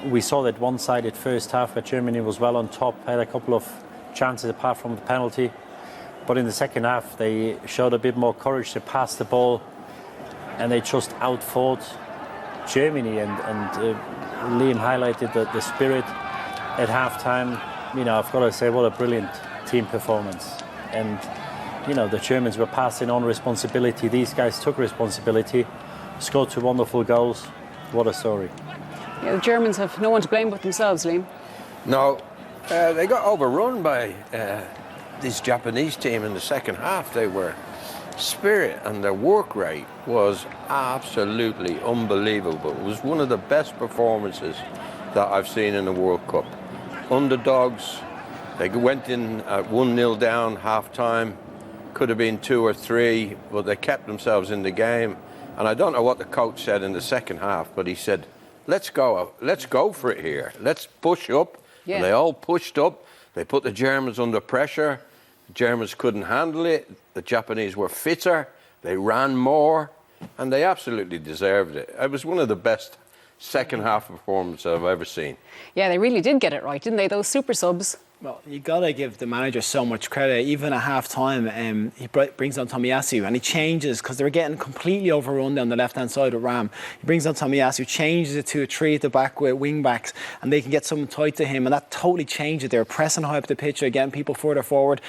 we saw that one-sided first half where Germany was well on top, had a couple of chances apart from the penalty. But in the second half, they showed a bit more courage. They passed the ball, and they just outfought Germany. And Liam highlighted the spirit at halftime. I've got to say, what a brilliant team performance. And the Germans were passing on responsibility. These guys took responsibility, scored 2 wonderful goals. What a story. Yeah, the Germans have no one to blame but themselves, Liam. No, they got overrun by this Japanese team in the second half. They were spirit and their work rate was absolutely unbelievable. It was one of the best performances that I've seen in the World Cup. Underdogs, they went in at 1-0 down half-time, could have been 2 or 3, but they kept themselves in the game. And I don't know what the coach said in the second half, but he said, let's go for it here. Let's push up. Yeah. And they all pushed up. They put the Germans under pressure. The Germans couldn't handle it. The Japanese were fitter. They ran more. And they absolutely deserved it. It was one of the best second half performances I've ever seen. Yeah, they really did get it right, didn't they? Those super subs. Well, you got to give the manager so much credit. Even at half-time, he brings on Tomiyasu and he changes because they were getting completely overrun down the left-hand side of Ram. He brings on Tomiyasu, changes it to a 3 at the back with wing-backs and they can get someone tight to him and that totally changed it. They were pressing high up the pitch, getting people further forward.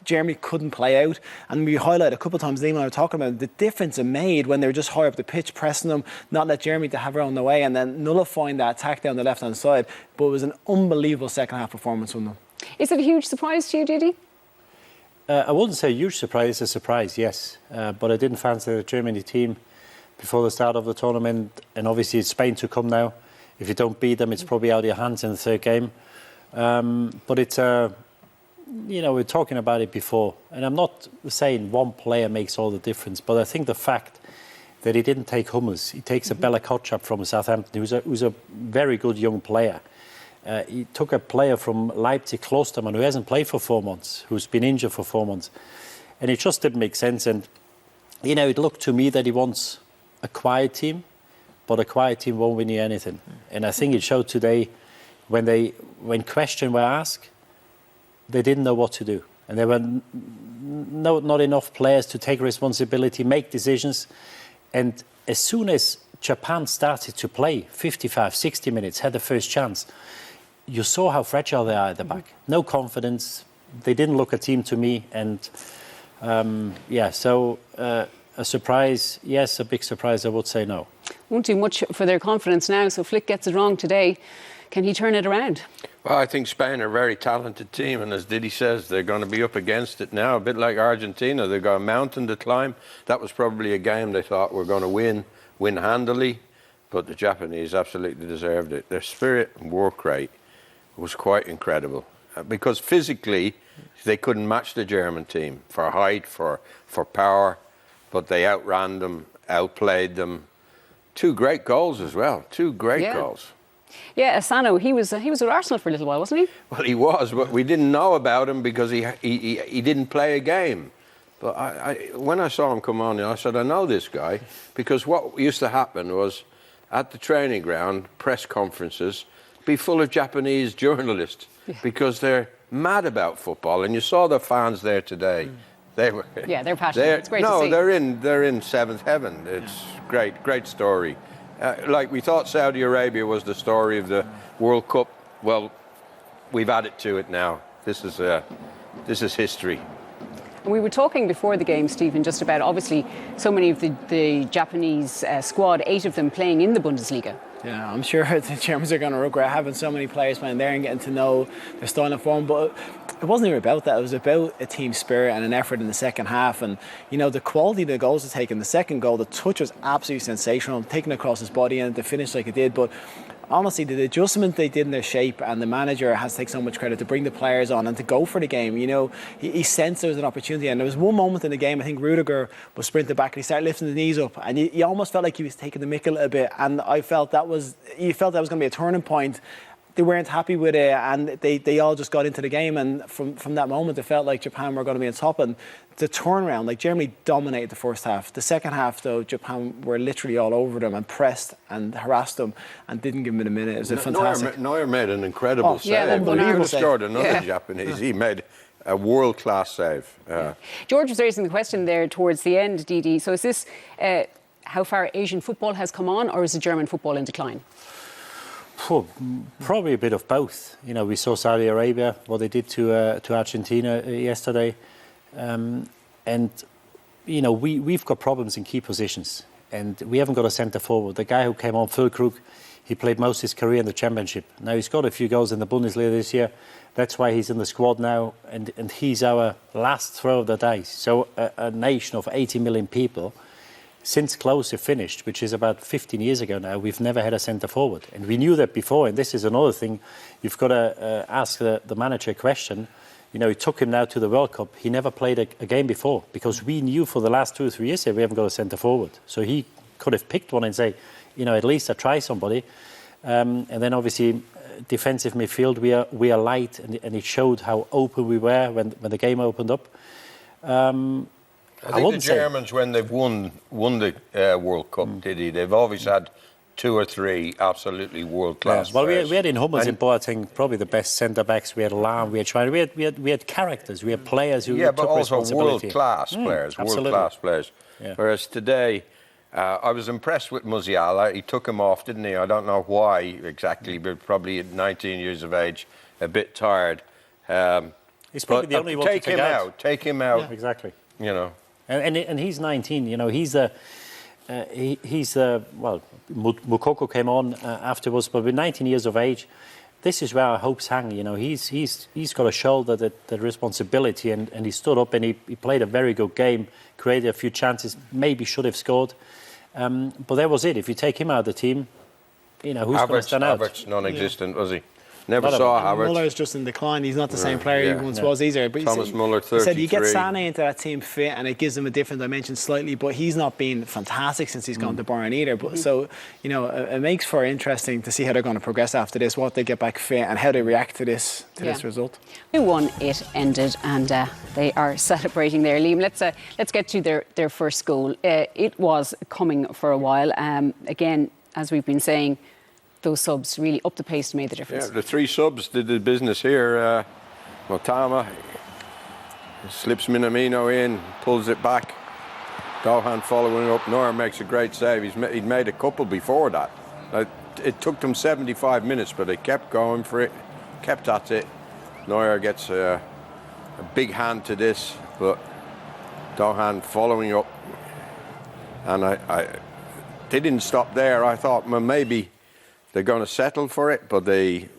Germany couldn't play out, and we highlighted a couple of times, Liam and I were talking about the difference it made when they were just higher up the pitch, pressing them, not let Germany to have her own the way, and then nullifying that attack down the left-hand side. But it was an unbelievable second-half performance from them. Is it a huge surprise to you, Didi? I wouldn't say a huge surprise. A surprise, yes. But I didn't fancy the Germany team before the start of the tournament, and obviously it's Spain to come now. If you don't beat them, it's probably out of your hands in the third game. But it's we're talking about it before, and I'm not saying one player makes all the difference, but I think the fact that he didn't take Hummels, he takes a Bella Kotchap from Southampton, who's a very good young player. He took a player from Leipzig, Klostermann, who hasn't played for 4 months, who's been injured for 4 months, and it just didn't make sense. And it looked to me that he wants a quiet team, but a quiet team won't win you anything. And I think it showed today when questions were asked, they didn't know what to do. And there were not enough players to take responsibility, make decisions. And as soon as Japan started to play 55, 60 minutes, had the first chance, you saw how fragile they are at the back. No confidence. They didn't look a team to me. And a surprise, yes, a big surprise, I would say no. Won't do much for their confidence now, so Flick gets it wrong today. Can he turn it around? Well, I think Spain are a very talented team, and as Didi says, they're going to be up against it now, a bit like Argentina. They've got a mountain to climb. That was probably a game they thought were going to win handily, but the Japanese absolutely deserved it. Their spirit and work rate was quite incredible, because physically they couldn't match the German team for height, for power, but they outran them, outplayed them. 2 great goals as well, 2 great goals. Yeah, Asano, he was at Arsenal for a little while, wasn't he? Well, he was, but we didn't know about him because he didn't play a game. But when I saw him come on, I said, I know this guy, because what used to happen was at the training ground, press conferences, be full of Japanese journalists because they're mad about football. And you saw the fans there today. They were. Yeah, they're passionate. It's great to see. No, they're in seventh heaven. It's great story. Like we thought Saudi Arabia was the story of the World Cup. Well, we've added to it now. This is history. And we were talking before the game, Stephen, just about obviously so many of the Japanese squad, 8 of them playing in the Bundesliga. Yeah, I'm sure the Germans are going to regret having so many players playing there and getting to know their style and form. But it wasn't even about that. It was about a team spirit and an effort in the second half. And, the quality of the goals to take in the second goal, the touch was absolutely sensational, taking it across his body and to finish like it did. But honestly, the adjustment they did in their shape, and the manager has to take so much credit to bring the players on and to go for the game. He sensed there was an opportunity, and there was one moment in the game, I think Rudiger was sprinting back and he started lifting the knees up, and he almost felt like he was taking the mick a little bit, and I felt that was going to be a turning point. they weren't happy with it, and they all just got into the game, and from that moment it felt like Japan were going to be on top. And the turnaround, like Germany dominated the first half. The second half, though, Japan were literally all over them and pressed and harassed them and didn't give them a minute. It was a fantastic. Neuer made an incredible save. yeah, But he unbelievable could have save. scored another Japanese. He made a world-class save. George was raising the question there towards the end, Didi. So is this how far Asian football has come on, or is it German football in decline? Probably a bit of both. You know, we saw Saudi Arabia, what they did to Argentina yesterday. And, you know, we've got problems in key positions. And we haven't got a centre forward. The guy who came on, Füllkrug, he played most of his career in the Championship. Now, he's got a few goals in the Bundesliga this year. That's why he's in the squad now. And he's our last throw of the dice. So a nation of 80 million people, since Klose finished, which is about 15 years ago now, we've never had a centre forward. And we knew that before. And this is another thing. You've got to ask the manager a question. You know, it took him now to the World Cup. He never played a game before because we knew for the last 2 or 3 years that we haven't got a centre forward. So he could have picked one and say, you know, at least I try somebody. And then obviously defensive midfield, we are light, and it showed how open we were when the game opened up. I think the Germans, when they've won the World Cup, they've always had 2 or 3 absolutely world-class Well, players. we had in Hummels and Boateng probably the best centre-backs. We had Lahm, we had Schweiner, we had characters, we had players who but took also responsibility. world-class players, absolutely. world-class players. Yeah. Whereas today, I was impressed with Musiala. He took him off, didn't he? I don't know why exactly, but probably at 19 years of age, a bit tired. He's probably the only one to take out. Take him out. Yeah. Exactly. You know. And he's 19. You know, he's Mukoko came on afterwards, but with 19 years of age, this is where our hopes hang. You know, he's got a shoulder that responsibility, and he stood up and he played a very good game, created a few chances, maybe should have scored, but that was it. If you take him out of the team, you know, who's going to stand out? Havertz non-existent, was he? Never saw Havertz. Muller's just in decline. He's not the same player he once was either. But Thomas Muller, 33. He said you get Sané into that team fit and it gives him a different dimension slightly, but he's not been fantastic since he's gone to Bayern either. But so, you know, it makes for interesting to see how they're going to progress after this, what they get back fit and how they react to this result. 2-1 it ended, and they are celebrating there. Liam, let's get to their first goal. It was coming for a while. Again, as we've been saying, those subs really up the pace made the difference. Yeah, the 3 subs did the business here. Motama slips Minamino in, pulls it back. Dohan following up. Neuer makes a great save. He'd made a couple before that. It took them 75 minutes, but they kept going for it, kept at it. Neuer gets a big hand to this, but Dohan following up. And they didn't stop there. I thought, well, maybe they're going to settle for it, but they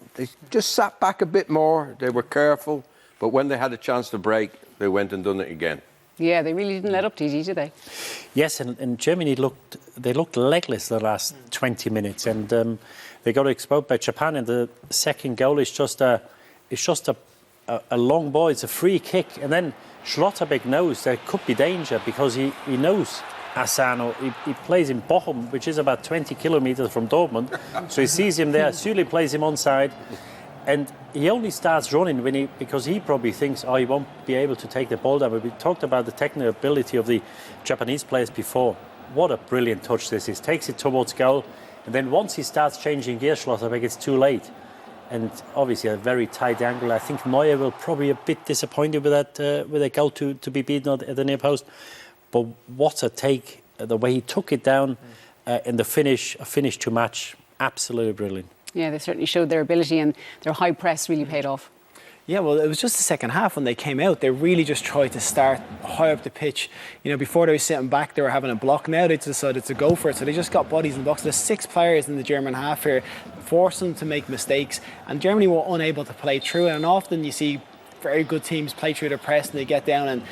just sat back a bit more. They were careful, but when they had a chance to break, they went and done it again. Yeah, they really didn't let up, did they? Yes, and Germany looked legless the last 20 minutes, and they got exposed by Japan. And the second goal is just a long ball. It's a free kick, and then Schlotterbeck knows there could be danger because he knows Asano. He plays in Bochum, which is about 20 kilometers from Dortmund. So he sees him there. Sully plays him onside, and he only starts running because he probably thinks, he won't be able to take the ball down. But we talked about the technical ability of the Japanese players before. What a brilliant touch this is. Takes it towards goal, and then once he starts changing gear, Schlotterbeck, it's too late. And obviously a very tight angle. I think Neuer will probably a bit disappointed with that goal to be beaten at the near post. But what a take, the way he took it down in the finish to match, absolutely brilliant. Yeah, they certainly showed their ability, and their high press really paid off. Yeah, well, it was just the second half when they came out. They really just tried to start high up the pitch. You know, before they were sitting back, they were having a block. Now they decided to go for it. So they just got bodies in the box. There's 6 players in the German half here, forced them to make mistakes. And Germany were unable to play through it. And often you see very good teams play through their press and they get down and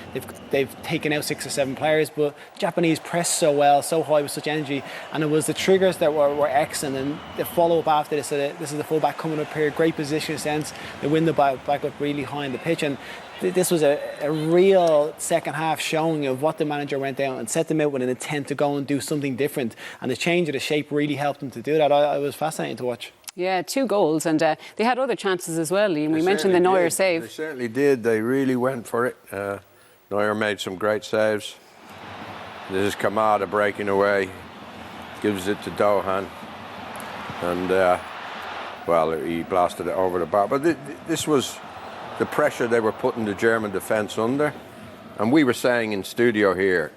they've taken out 6 or 7 players, but Japanese pressed so well, so high with such energy, and it was the triggers that were excellent, and the follow-up after this. So this is the full-back coming up here, great position sense, they win the back up really high in the pitch, and this was a real second half showing of what the manager went down and set them out with an intent to go and do something different, and the change of the shape really helped them to do that. It was fascinating to watch. Yeah, 2 goals, and they had other chances as well, Liam. We mentioned the Neuer save. They certainly did. They really went for it. Neuer made some great saves. This is Kamada breaking away, gives it to Dohan, and well, he blasted it over the bar. But this was the pressure they were putting the German defence under, and we were saying in studio here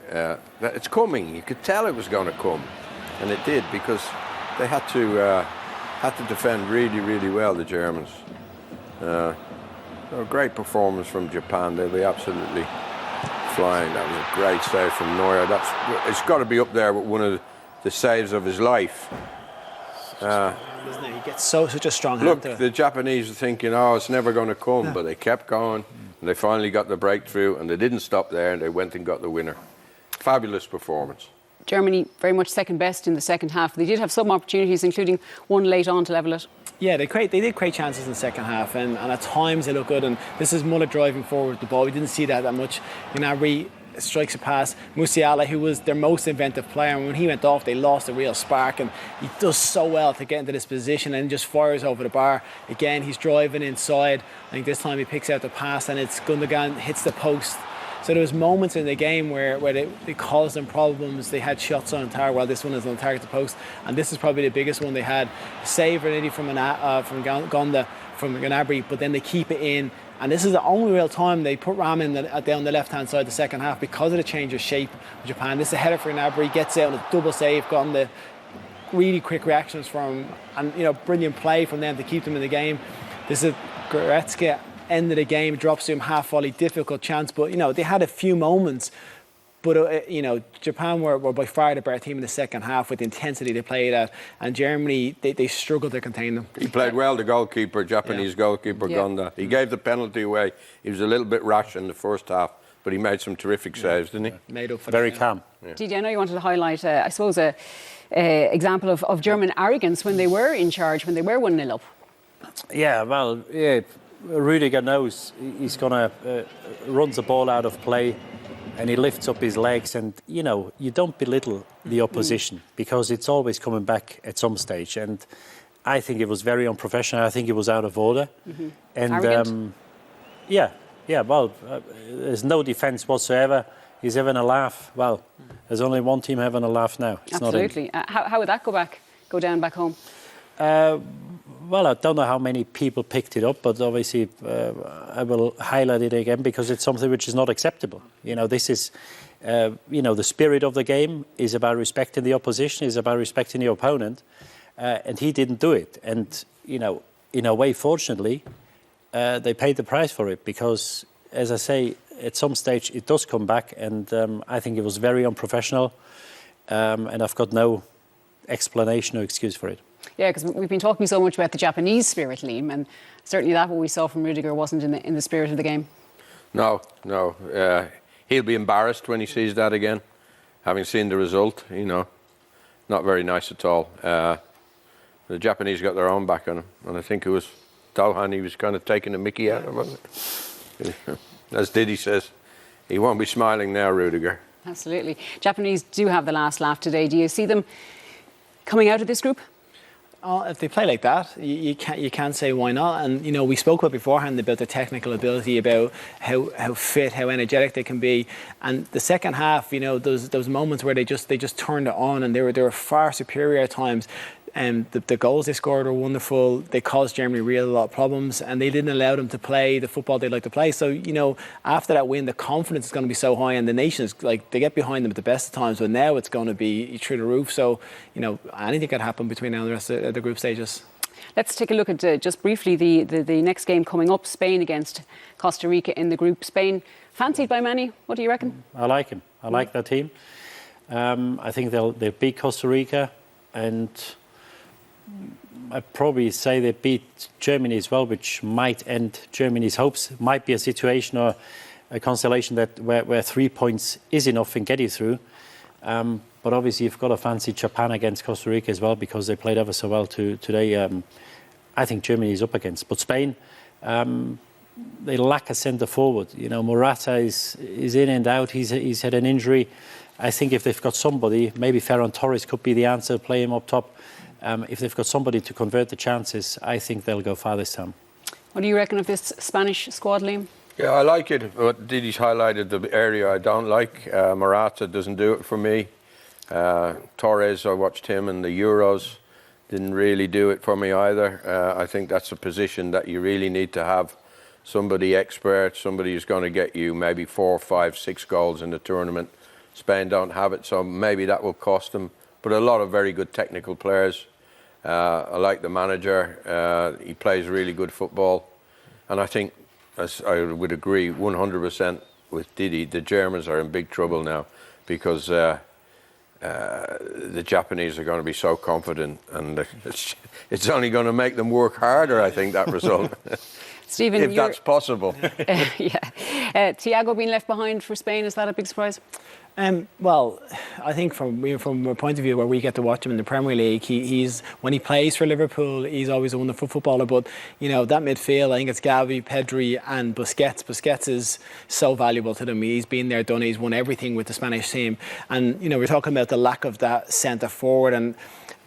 that it's coming. You could tell it was going to come, and it did, because they had to defend really, really well, the Germans. A great performance from Japan. They'll be absolutely flying. That was a great save from Neuer. It's got to be up there with one of the saves of his life. Isn't it? He gets such a strong Look, hand. the Japanese are thinking, oh, it's never going to come, but they kept going, and they finally got the breakthrough, and they didn't stop there, and they went and got the winner. Fabulous performance. Germany very much second best in the second half. They did have some opportunities, including one late on to level it. Yeah, they did create chances in the second half, and at times they look good. And this is Muller driving forward with the ball. We didn't see that much. Gnabry strikes a pass. Musiala, who was their most inventive player, and when he went off, they lost a real spark. And he does so well to get into this position and just fires over the bar. Again, he's driving inside. I think this time he picks out the pass, and it's Gundogan hits the post. So there was moments in the game where they caused them problems. They had shots on target, while this one is on target to post. And this is probably the biggest one they had. Save really from Gonda, from Gnabry, but then they keep it in. And this is the only real time they put Ram in down the left-hand side of the second half because of the change of shape of Japan. This is a header for Gnabry, gets out, and a double save, Gonda. Really quick reactions from, and brilliant play from them to keep them in the game. This is Goretzka. End of the game, drops to him half volley, difficult chance, but they had a few moments. But Japan were by far the better team in the second half with the intensity they played at, and Germany they struggled to contain them. He played well, the goalkeeper, Japanese goalkeeper Gonda. He gave the penalty away. He was a little bit rash in the first half, but he made some terrific saves, didn't he? Made up for Very that. calm. Didi, I know you wanted to highlight, I suppose, a example of German arrogance when they were in charge, when they were 1-0 up. Yeah, well, Rudiger knows he's going to runs the ball out of play, and he lifts up his legs, and you don't belittle the opposition because it's always coming back at some stage. And I think it was very unprofessional. I think it was out of order. And Arrogant? Well, there's no defence whatsoever. He's having a laugh. Well, there's only one team having a laugh now. It's Absolutely. How would that go down back home? Well, I don't know how many people picked it up, but obviously I will highlight it again because it's something which is not acceptable. This is, the spirit of the game is about respecting the opposition, is about respecting your opponent, and he didn't do it. And, in a way, fortunately, they paid the price for it because, as I say, at some stage it does come back, and I think it was very unprofessional, and I've got no explanation or excuse for it. Yeah, because we've been talking so much about the Japanese spirit, Liam, and certainly that what we saw from Rudiger wasn't in the spirit of the game. No. He'll be embarrassed when he sees that again, having seen the result. Not very nice at all. The Japanese got their own back on him, and I think it was Dohan. He was kind of taking the mickey out of him. As Didi says, he won't be smiling now, Rudiger. Absolutely. Japanese do have the last laugh today. Do you see them coming out of this group? If they play like that, you can't say why not. And we spoke about beforehand about their technical ability, about how fit, how energetic they can be. And the second half, those moments where they just turned it on, and they were far superior at times. And the goals they scored were wonderful. They caused Germany a lot of problems, and they didn't allow them to play the football they'd like to play. So, after that win, the confidence is going to be so high, and the nations, they get behind them at the best of times, but now it's going to be through the roof. So, anything could happen between now and the rest of the group stages. Let's take a look at just briefly the next game coming up, Spain against Costa Rica in the group. Spain, fancied by many. What do you reckon? I like him. I like that team. I think they'll beat Costa Rica, and I'd probably say they beat Germany as well, which might end Germany's hopes. Might be a situation or a constellation that where 3 points is enough and get you through. But obviously you've got to fancy Japan against Costa Rica as well because they played ever so well today. I think Germany is up against. But Spain, they lack a centre forward. Morata is in and out. He's had an injury. I think if they've got somebody, maybe Ferran Torres could be the answer, play him up top. If they've got somebody to convert the chances, I think they'll go far this time. What do you reckon of this Spanish squad, Liam? Yeah, I like it. But Didi's highlighted the area I don't like. Morata doesn't do it for me. Torres, I watched him in the Euros. Didn't really do it for me either. I think that's a position that you really need to have somebody expert, somebody who's going to get you maybe 4, 5, 6 goals in the tournament. Spain don't have it, so maybe that will cost them. But a lot of very good technical players. I like the manager. He plays really good football. And I think, as I would agree 100% with Didi, the Germans are in big trouble now because the Japanese are going to be so confident, and it's only going to make them work harder, I think, that result. Stephen, if that's possible. Yeah. Thiago being left behind for Spain, is that a big surprise? Well, I think from a point of view where we get to watch him in the Premier League, he's when he plays for Liverpool, he's always a wonderful footballer. But that midfield, I think it's Gavi, Pedri, and Busquets. Busquets is so valuable to them. He's been there, done it. He's won everything with the Spanish team. And we're talking about the lack of that centre forward, and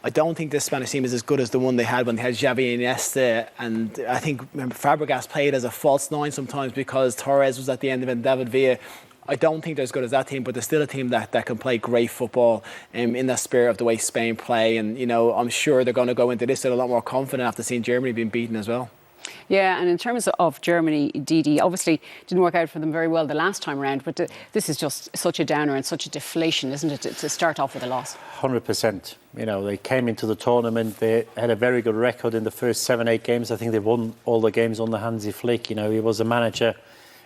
I don't think this Spanish team is as good as the one they had when they had Xavi and Iniesta. And I think Fabregas played as a false 9 sometimes because Torres was at the end of it and David Villa. I don't think they're as good as that team, but they're still a team that can play great football in that spirit of the way Spain play. And, I'm sure they're going to go into this with a lot more confident after seeing Germany being beaten as well. Yeah, and in terms of Germany, Didi, obviously didn't work out for them very well the last time around, but this is just such a downer and such a deflation, isn't it, to start off with a loss? 100%. They came into the tournament, they had a very good record in the first 7-8 games. I think they won all the games under Hansi Flick. He was a manager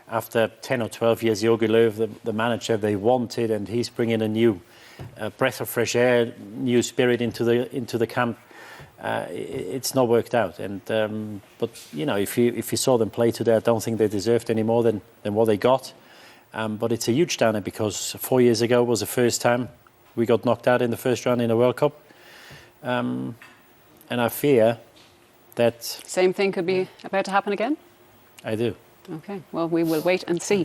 after 10 or 12 years, Jogi Löw, the manager they wanted, and he's bringing a new breath of fresh air, new spirit into the camp. It's not worked out, and but if you saw them play today, I don't think they deserved any more than what they got. But it's a huge downer because 4 years ago was the first time we got knocked out in the first round in a World Cup, and I fear that same thing could be about to happen again. I do. Okay, well, we will wait and see.